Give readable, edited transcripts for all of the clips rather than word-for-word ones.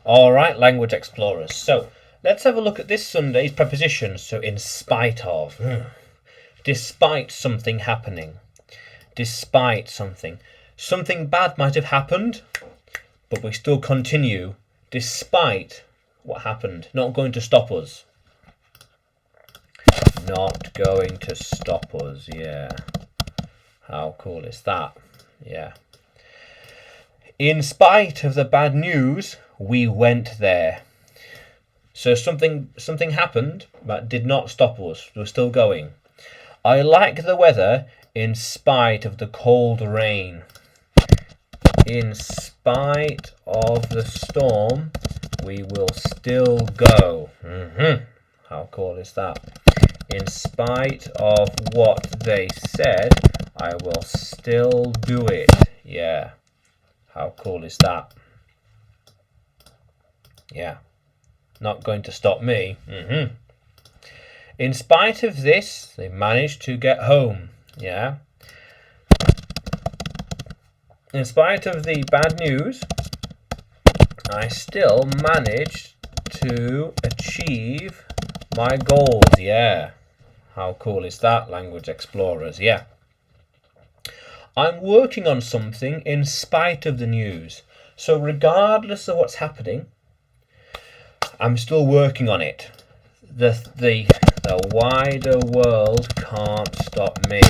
Alright, language explorers. So, let's have a look at this Sunday's prepositions. So, in spite of. Despite something happening. Despite something. Something bad might have happened, but we still continue despite what happened. Not going to stop us. Not going to stop us, yeah. How cool is that? Yeah. In spite of the bad news, we went there. So something happened, but did not stop us. We're still going. I like the weather in spite of the cold rain. In spite of the storm, we will still go. How cool is that? In spite of what they said, I will still do it. Yeah. How cool is that? Yeah. Not going to stop me. In spite of this, they managed to get home. Yeah. In spite of the bad news, I still managed to achieve my goals. Yeah. How cool is that, language explorers? Yeah. I'm working on something in spite of the news. So regardless of what's happening, I'm still working on it. The wider world can't stop me.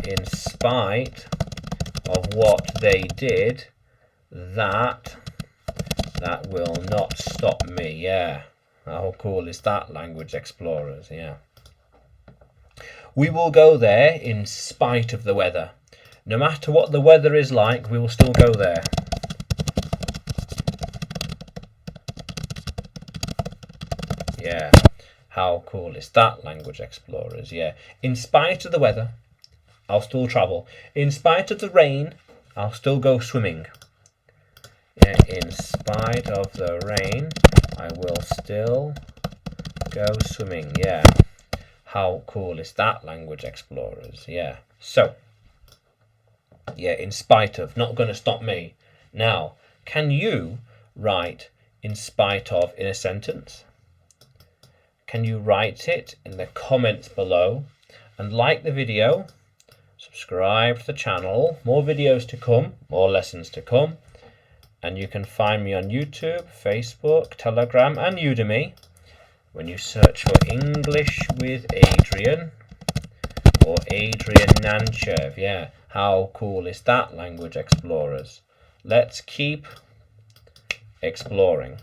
In spite of what they did, that will not stop me. Yeah. How cool is that, language explorers? Yeah. We will go there in spite of the weather. No matter what the weather is like, we will still go there. Yeah. How cool is that, language explorers? Yeah. In spite of the weather, I'll still travel. In spite of the rain, I'll still go swimming. Yeah. In spite of the rain, I will still go swimming. Yeah. How cool is that, language explorers? Yeah. So, yeah, in spite of, not going to stop me. Now, can you write in spite of in a sentence? Can you write it in the comments below? And like the video, subscribe to the channel. More videos to come, more lessons to come. And you can find me on YouTube, Facebook, Telegram, and Udemy when you search for English with Adrian or Adrian Nanchev. Yeah, how cool is that, language explorers? Let's keep exploring.